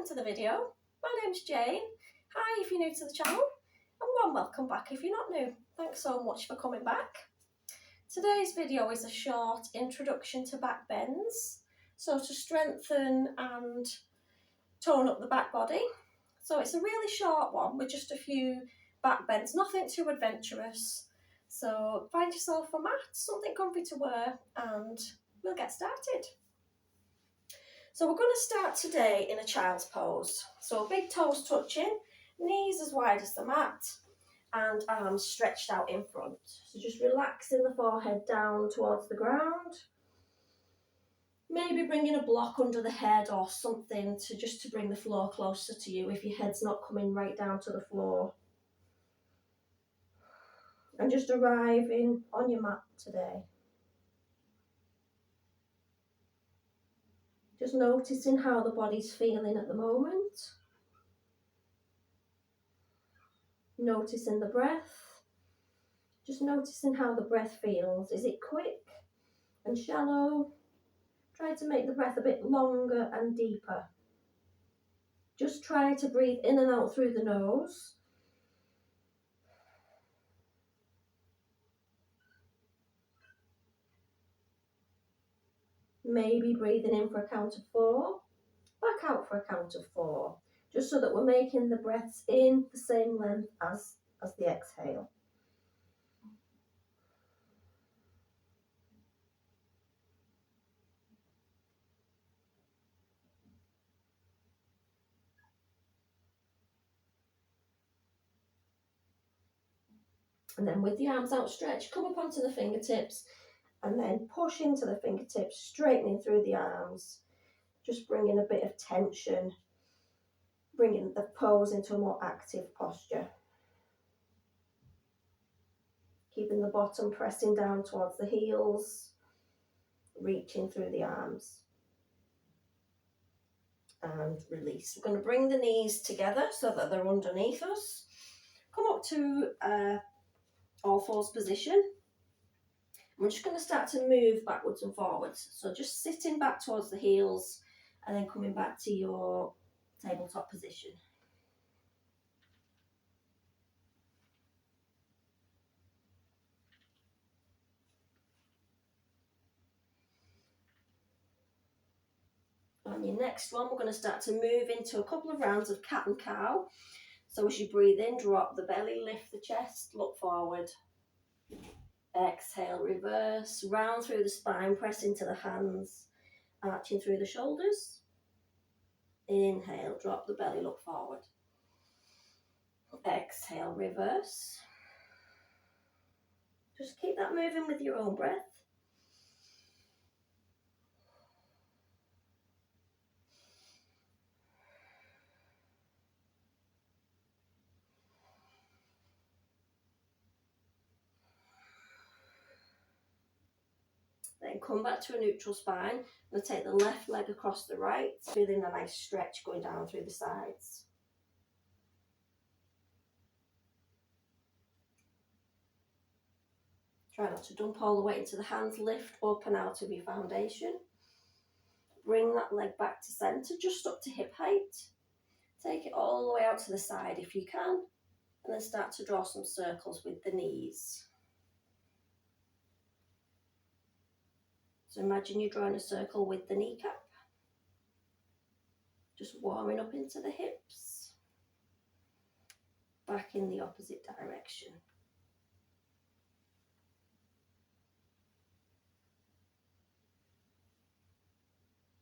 welcome to the video. My name's Jane. Hi if you're new to the channel, and warm welcome back if you're not new. Thanks so much for coming back. Today's video is a short introduction to backbends, so to strengthen and tone up the back body. So it's a really short one with just a few backbends, nothing too adventurous. So find yourself a mat, something comfy to wear, and we'll get started. So we're going to start today in a child's pose. So big toes touching, knees as wide as the mat, and arms stretched out in front. So just relaxing the forehead down towards the ground. Maybe bringing a block under the head or something to bring the floor closer to you if your head's not coming right down to the floor. And just arriving on your mat today. Just noticing how the body's feeling at the moment. Noticing the breath. Just noticing how the breath feels. Is it quick and shallow? Try to make the breath a bit longer and deeper. Just try to breathe in and out through the nose. Maybe breathing in for a count of 4, back out for a count of 4, just so that we're making the breaths in the same length as the exhale. And then with the arms outstretched, come up onto the fingertips and then push into the fingertips, straightening through the arms, just bringing a bit of tension, bringing the pose into a more active posture. Keeping the bottom pressing down towards the heels, reaching through the arms. And release. We're going to bring the knees together so that they're underneath us. Come up to all fours position. We're just going to start to move backwards and forwards. So just sitting back towards the heels and then coming back to your tabletop position. On your next one, we're going to start to move into a couple of rounds of cat and cow. So as you breathe in, drop the belly, lift the chest, look forward. Exhale, reverse, round through the spine, press into the hands, arching through the shoulders. Inhale, drop the belly, look forward. Exhale, reverse. Just keep that moving with your own breath. Then come back to a neutral spine. We'll take the left leg across the right, feeling a nice stretch going down through the sides. Try not to dump all the weight into the hands, lift up and out of your foundation. Bring that leg back to centre, just up to hip height. Take it all the way out to the side if you can, and then start to draw some circles with the knees. So imagine you're drawing a circle with the kneecap. Just warming up into the hips. Back in the opposite direction.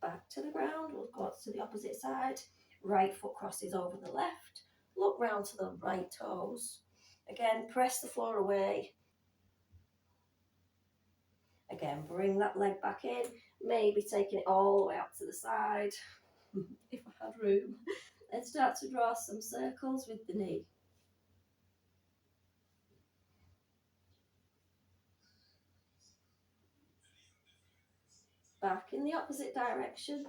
Back to the ground, we'll go to the opposite side. Right foot crosses over the left. Look round to the right toes. Again, press the floor away. Again, bring that leg back in, maybe taking it all the way out to the side, if I had room. And start to draw some circles with the knee. Back in the opposite direction.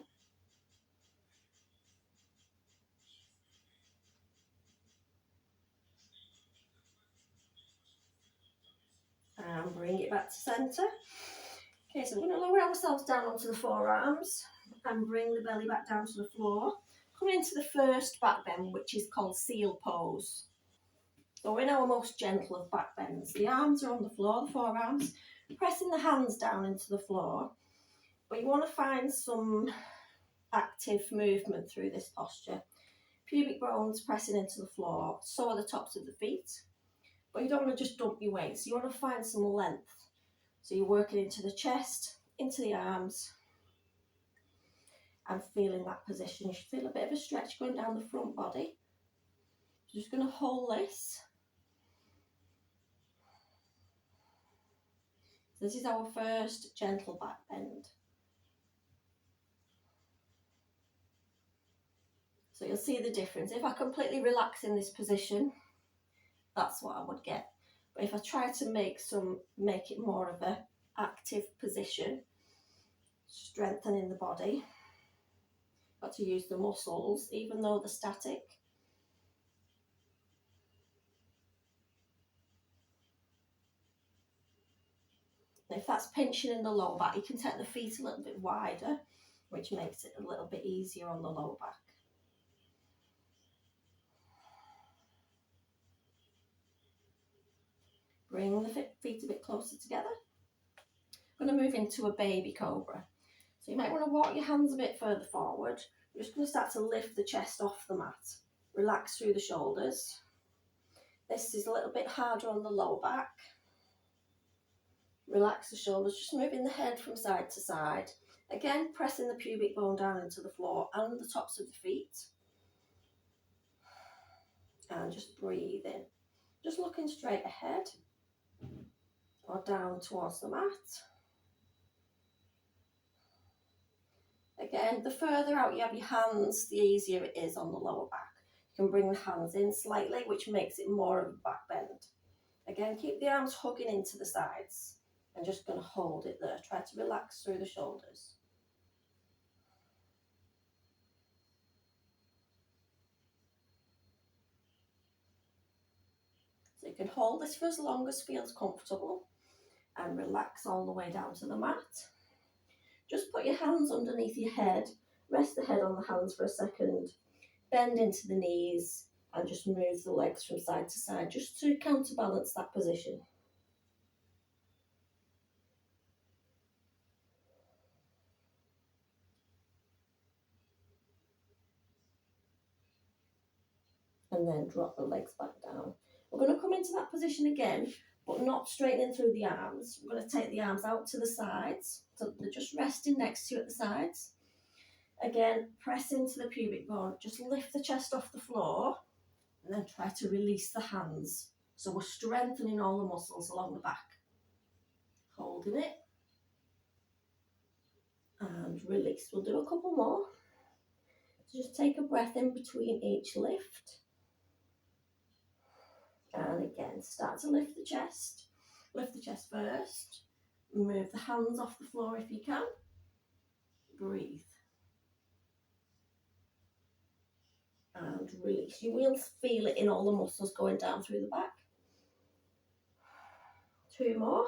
And bring it back to centre. Okay, so we're going to lower ourselves down onto the forearms and bring the belly back down to the floor. Coming into the first back bend, which is called seal pose. So we're in our most gentle of back bends. The arms are on the floor, the forearms, pressing the hands down into the floor. But you want to find some active movement through this posture. Pubic bones pressing into the floor, so are the tops of the feet. But you don't want to just dump your weight, so you want to find some length. So you're working into the chest, into the arms, and feeling that position. You should feel a bit of a stretch going down the front body. You're just going to hold this. This is our first gentle back bend. So you'll see the difference. If I completely relax in this position, that's what I would get. But if I try to make it more of an active position, strengthening the body, got to use the muscles, even though they're static. And if that's pinching in the lower back, you can take the feet a little bit wider, which makes it a little bit easier on the lower back. Bring the feet a bit closer together. I'm going to move into a baby cobra. So you might want to walk your hands a bit further forward. You're just going to start to lift the chest off the mat. Relax through the shoulders. This is a little bit harder on the lower back. Relax the shoulders, just moving the head from side to side. Again, pressing the pubic bone down into the floor and the tops of the feet. And just breathe in. Just looking straight ahead or down towards the mat. Again, the further out you have your hands, the easier it is on the lower back. You can bring the hands in slightly, which makes it more of a back bend. Again, keep the arms hugging into the sides. I'm just going to hold it there. Try to relax through the shoulders. So you can hold this for as long as feels comfortable and relax all the way down to the mat. Just put your hands underneath your head, rest the head on the hands for a second, bend into the knees and just move the legs from side to side just to counterbalance that position. And then drop the legs back down. We're going to come into that position again, but not straightening through the arms. We're going to take the arms out to the sides, so they're just resting next to you at the sides. Again, press into the pubic bone, just lift the chest off the floor, and then try to release the hands. So we're strengthening all the muscles along the back. Holding it, and release. We'll do a couple more. So just take a breath in between each lift. And again, start to lift the chest. Lift the chest first. Move the hands off the floor if you can. Breathe. And release. You will feel it in all the muscles going down through the back. 2 more.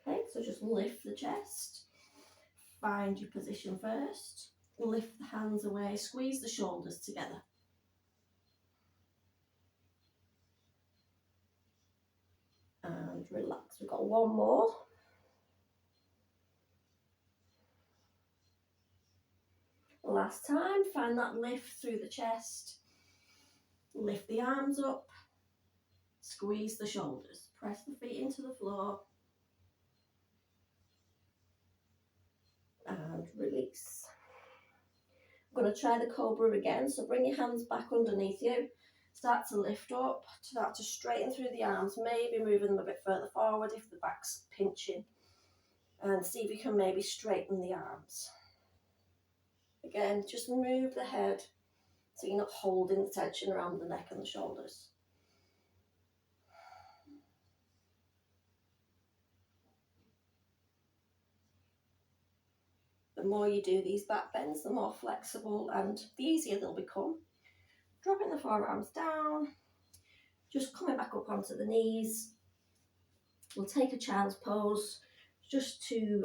Okay, so just lift the chest. Find your position first. Lift the hands away. Squeeze the shoulders together. And relax. We've got 1 more. Last time, find that lift through the chest. Lift the arms up. Squeeze the shoulders. Press the feet into the floor. And release. I'm going to try the cobra again. So bring your hands back underneath you. Start to lift up. Start to straighten through the arms. Maybe moving them a bit further forward if the back's pinching. And see if you can maybe straighten the arms. Again, just move the head so you're not holding the tension around the neck and the shoulders. The more you do these back bends, the more flexible and the easier they'll become. Dropping the forearms down, just coming back up onto the knees. We'll take a child's pose just to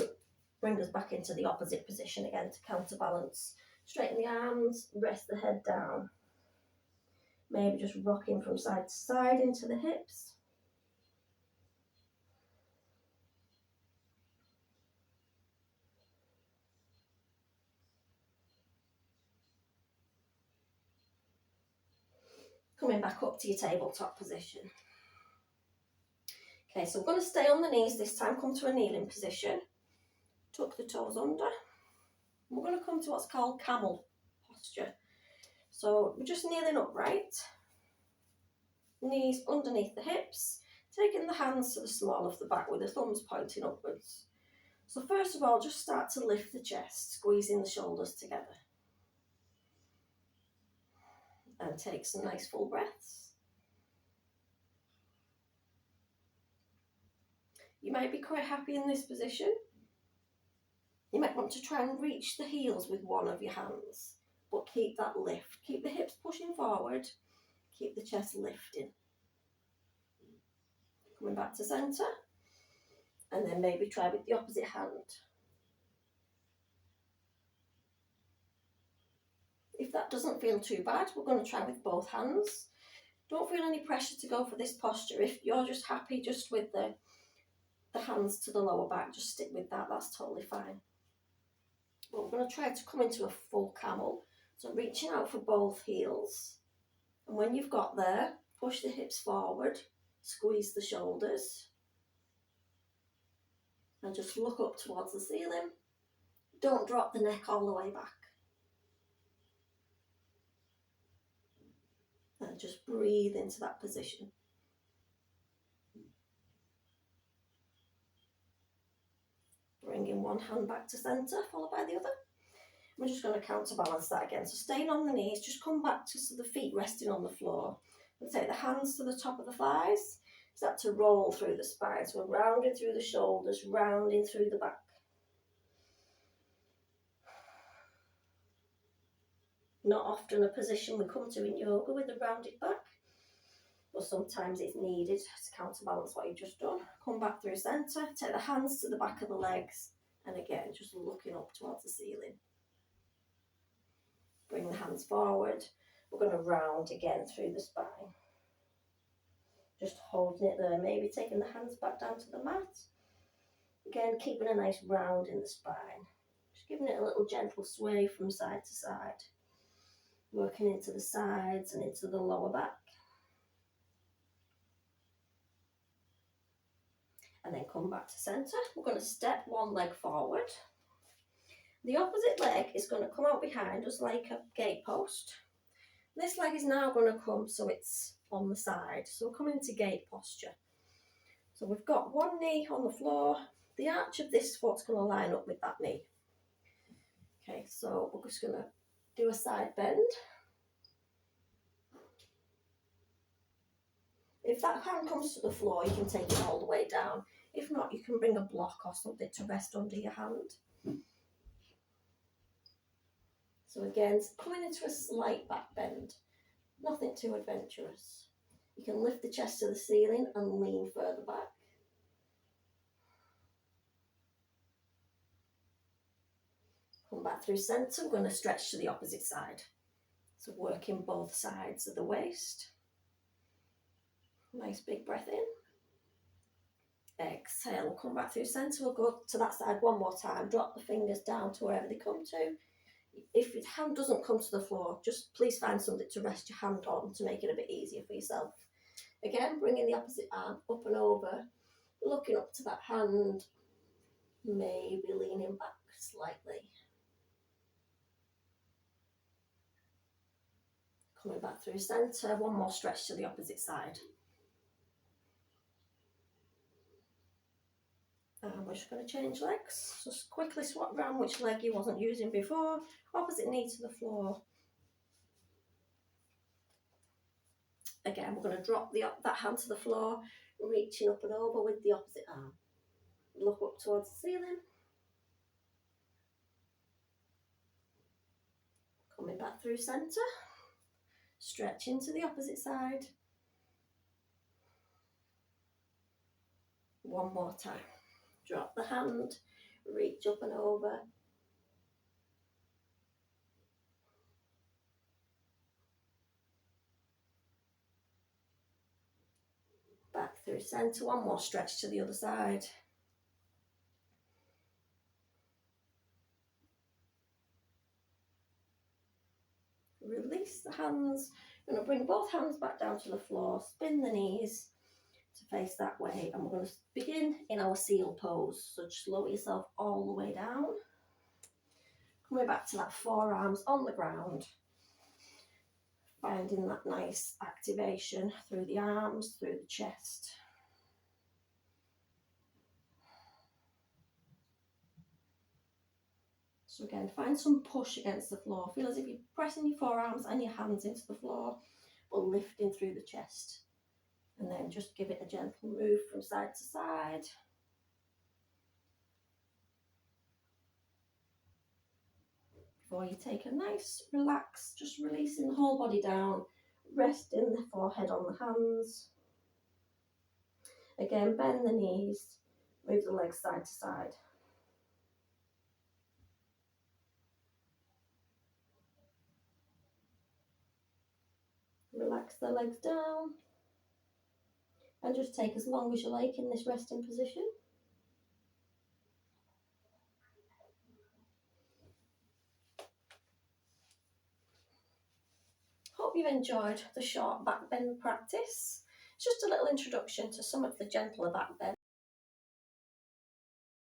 bring us back into the opposite position again to counterbalance. Straighten the arms, rest the head down. Maybe just rocking from side to side into the hips. Coming back up to your tabletop position. Okay, so I'm going to stay on the knees this time, come to a kneeling position. Tuck the toes under. We're going to come to what's called camel posture. So we're just kneeling upright. Knees underneath the hips, taking the hands to the small of the back with the thumbs pointing upwards. So first of all, just start to lift the chest, squeezing the shoulders together. And take some nice full breaths. You might be quite happy in this position. You might want to try and reach the heels with one of your hands, but keep that lift. Keep the hips pushing forward, keep the chest lifting. Coming back to centre, and then maybe try with the opposite hand. If that doesn't feel too bad, we're going to try with both hands. Don't feel any pressure to go for this posture. If you're just happy just with the hands to the lower back, just stick with that, that's totally fine. But we're going to try to come into a full camel. So reaching out for both heels. And when you've got there, push the hips forward, squeeze the shoulders. And just look up towards the ceiling. Don't drop the neck all the way back. And just breathe into that position. Bringing one hand back to centre, followed by the other. We're just going to counterbalance that again. So staying on the knees, just come back to the feet resting on the floor. And take the hands to the top of the thighs. Start to roll through the spine. So we're rounding through the shoulders, rounding through the back. Not often a position we come to in yoga with a rounded back, but sometimes it's needed to counterbalance what you've just done. Come back through centre, take the hands to the back of the legs, and again, just looking up towards the ceiling. Bring the hands forward. We're going to round again through the spine. Just holding it there, maybe taking the hands back down to the mat. Again, keeping a nice round in the spine. Just giving it a little gentle sway from side to side. Working into the sides and into the lower back. And then come back to centre. We're going to step one leg forward. The opposite leg is going to come out behind us like a gate post. This leg is now going to come so it's on the side. So we're coming to gate posture. So we've got one knee on the floor. The arch of this foot's going to line up with that knee. Okay, so we're just going to do a side bend. If that hand comes to the floor, you can take it all the way down. If not, you can bring a block or something to rest under your hand. So again, coming into a slight back bend. Nothing too adventurous. You can lift the chest to the ceiling and lean further back. Come back through centre. We're going to stretch to the opposite side. So working both sides of the waist. Nice big breath in. Exhale, we'll come back through centre. We'll go to that side one more time. Drop the fingers down to wherever they come to. If your hand doesn't come to the floor, just please find something to rest your hand on to make it a bit easier for yourself. Again, bringing the opposite arm up and over, looking up to that hand, maybe leaning back slightly. Coming back through centre, one more stretch to the opposite side. And we're just going to change legs. Just quickly swap around which leg you wasn't using before. Opposite knee to the floor. Again, we're going to drop that hand to the floor, reaching up and over with the opposite arm. Look up towards the ceiling. Coming back through centre. Stretching to the opposite side. One more time. Drop the hand, reach up and over. Back through centre, one more stretch to the other side. Release the hands. I'm going to bring both hands back down to the floor, spin the knees to face that way, and we're going to begin in our seal pose. So just lower yourself all the way down. Coming back to that forearms on the ground. Finding that nice activation through the arms, through the chest. So again, find some push against the floor. Feel as if you're pressing your forearms and your hands into the floor, but lifting through the chest. And then just give it a gentle move from side to side. Before you take a nice relax, just releasing the whole body down, resting the forehead on the hands. Again, bend the knees, move the legs side to side. Relax the legs down and just take as long as you like in this resting position. Hope you've enjoyed the short back bend practice. It's just a little introduction to some of the gentler back bends.